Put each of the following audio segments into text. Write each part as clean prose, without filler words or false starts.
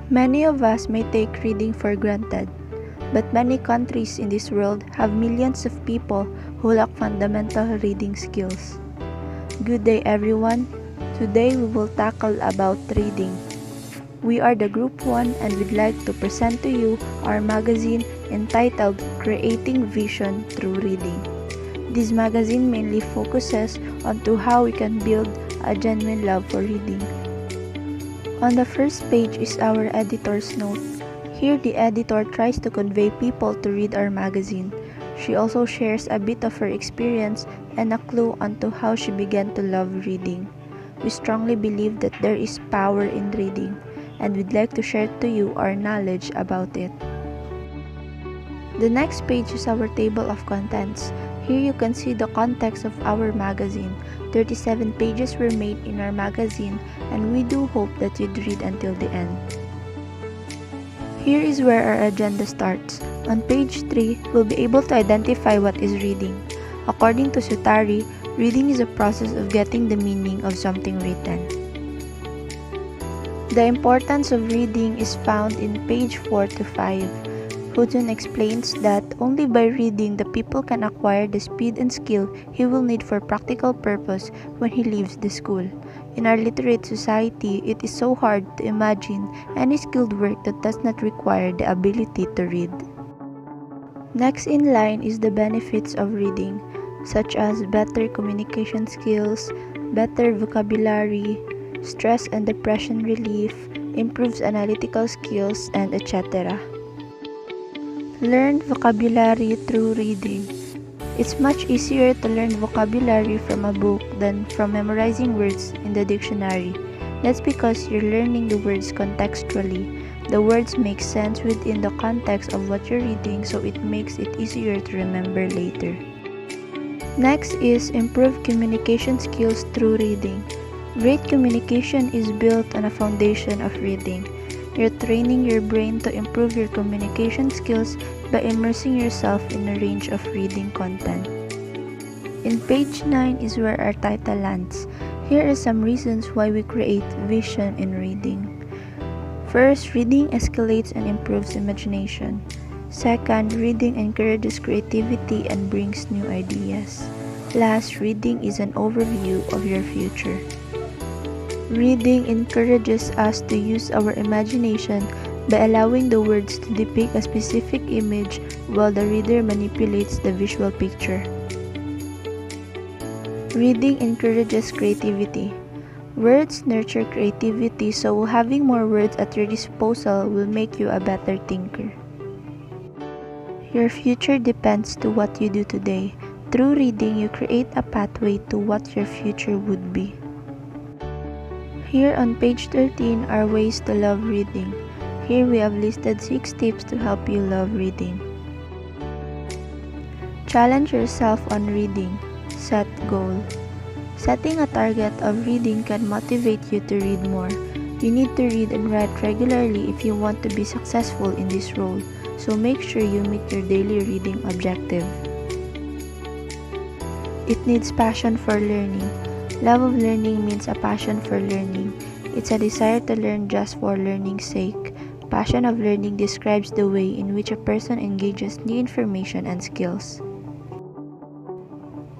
Many of us may take reading for granted, but many countries in this world have millions of people who lack fundamental reading skills. Good day everyone. Today we will tackle about reading. We are the Group 1 and we'd like to present to you our magazine entitled Creating Vision Through Reading. This magazine mainly focuses on how we can build a genuine love for reading. On the first page is our editor's note. Here the editor tries to convey people to read our magazine. She also shares a bit of her experience and a clue onto how she began to love reading. We strongly believe that there is power in reading, and we'd like to share to you our knowledge about it. The next page is our table of contents. Here you can see the context of our magazine. 37 pages were made in our magazine, and we do hope that you'd read until the end. Here is where our agenda starts. On page 3, we'll be able to identify what is reading. According to Sutari, reading is a process of getting the meaning of something written. The importance of reading is found in page 4 to 5. Hudson explains that only by reading the people can acquire the speed and skill he will need for practical purpose when he leaves the school. In our literate society, it is so hard to imagine any skilled work that does not require the ability to read. Next in line is the benefits of reading, such as better communication skills, better vocabulary, stress and depression relief, improves analytical skills, and etc. Learn vocabulary through reading. It's much easier to learn vocabulary from a book than from memorizing words in the dictionary. That's because you're learning the words contextually. The words make sense within the context of what you're reading, so it makes it easier to remember later. Next is improve communication skills through reading. Great communication is built on a foundation of reading. You're training your brain to improve your communication skills by immersing yourself in a range of reading content. In page 9 is where our title lands. Here are some reasons why we create vision in reading. First, reading escalates and improves imagination. Second, reading encourages creativity and brings new ideas. Last, reading is an overview of your future. Reading encourages us to use our imagination by allowing the words to depict a specific image while the reader manipulates the visual picture. Reading encourages creativity. Words nurture creativity, so having more words at your disposal will make you a better thinker. Your future depends to what you do today. Through reading, you create a pathway to what your future would be. Here on page 13 are ways to love reading. Here we have listed 6 tips to help you love reading. Challenge yourself on reading. Set goal. Setting a target of reading can motivate you to read more. You need to read and write regularly if you want to be successful in this role, so make sure you meet your daily reading objective. It needs passion for learning. Love of learning means a passion for learning. It's a desire to learn just for learning's sake. Passion of learning describes the way in which a person engages new information and skills.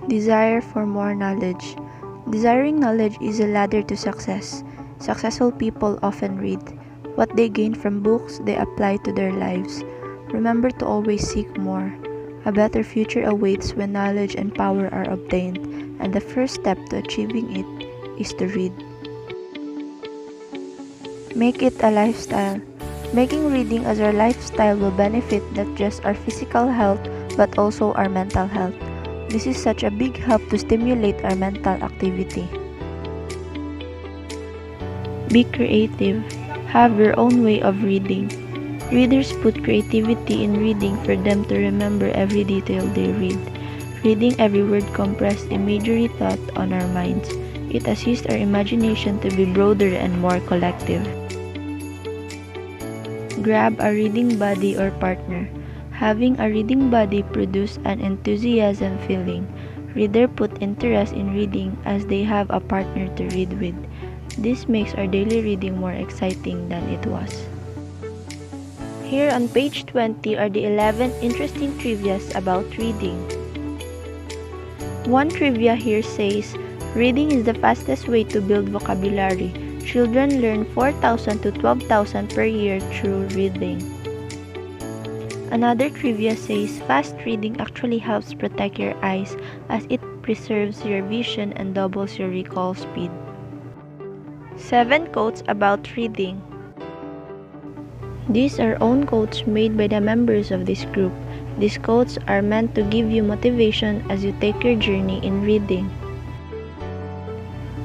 Desire for more knowledge. Desiring knowledge is a ladder to success. Successful people often read. What they gain from books, they apply to their lives. Remember to always seek more. A better future awaits when knowledge and power are obtained, and the first step to achieving it is to read. Make it a lifestyle. Making reading as our lifestyle will benefit not just our physical health but also our mental health. This is such a big help to stimulate our mental activity. Be creative. Have your own way of reading. Readers put creativity in reading for them to remember every detail they read. Reading every word compresses imagery thought on our minds. It assists our imagination to be broader and more collective. Grab a reading buddy or partner. Having a reading buddy produces an enthusiasm feeling. Readers put interest in reading as they have a partner to read with. This makes our daily reading more exciting than it was. Here on page 20 are the 11 interesting trivias about reading. One trivia here says, reading is the fastest way to build vocabulary. Children learn 4,000 to 12,000 per year through reading. Another trivia says, fast reading actually helps protect your eyes as it preserves your vision and doubles your recall speed. 7 quotes about reading. These are own quotes made by the members of this group. These quotes are meant to give you motivation as you take your journey in reading.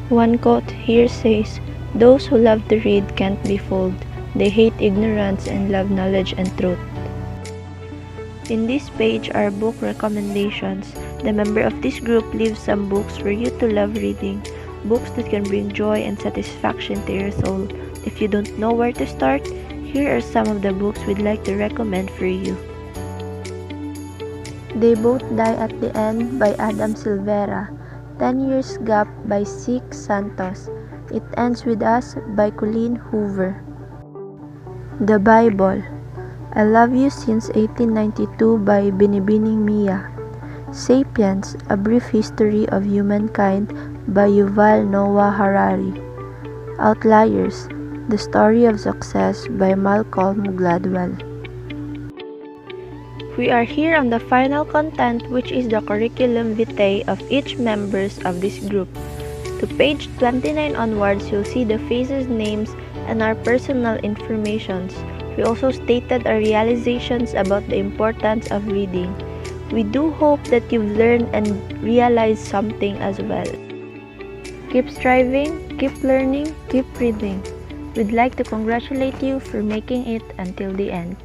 One quote here says, those who love to read can't be fooled. They hate ignorance and love knowledge and truth. In this page are book recommendations. The member of this group leaves some books for you to love reading, books that can bring joy and satisfaction to your soul. If you don't know where to start, here are some of the books we'd like to recommend for you. They Both Die at the End by Adam Silvera. 10 Years Gap by Sik Santos. It Ends With Us by Colleen Hoover. The Bible. I Love You Since 1892 by Binibining Mia. Sapiens, A Brief History of Humankind by Yuval Noah Harari. Outliers, The Story of Success by Malcolm Gladwell. We are here on the final content, which is the curriculum vitae of each members of this group. To page 29 onwards, you'll see the faces' names and our personal informations. We also stated our realizations about the importance of reading. We do hope that you've learned and realized something as well. Keep striving, keep learning, keep reading. We'd like to congratulate you for making it until the end.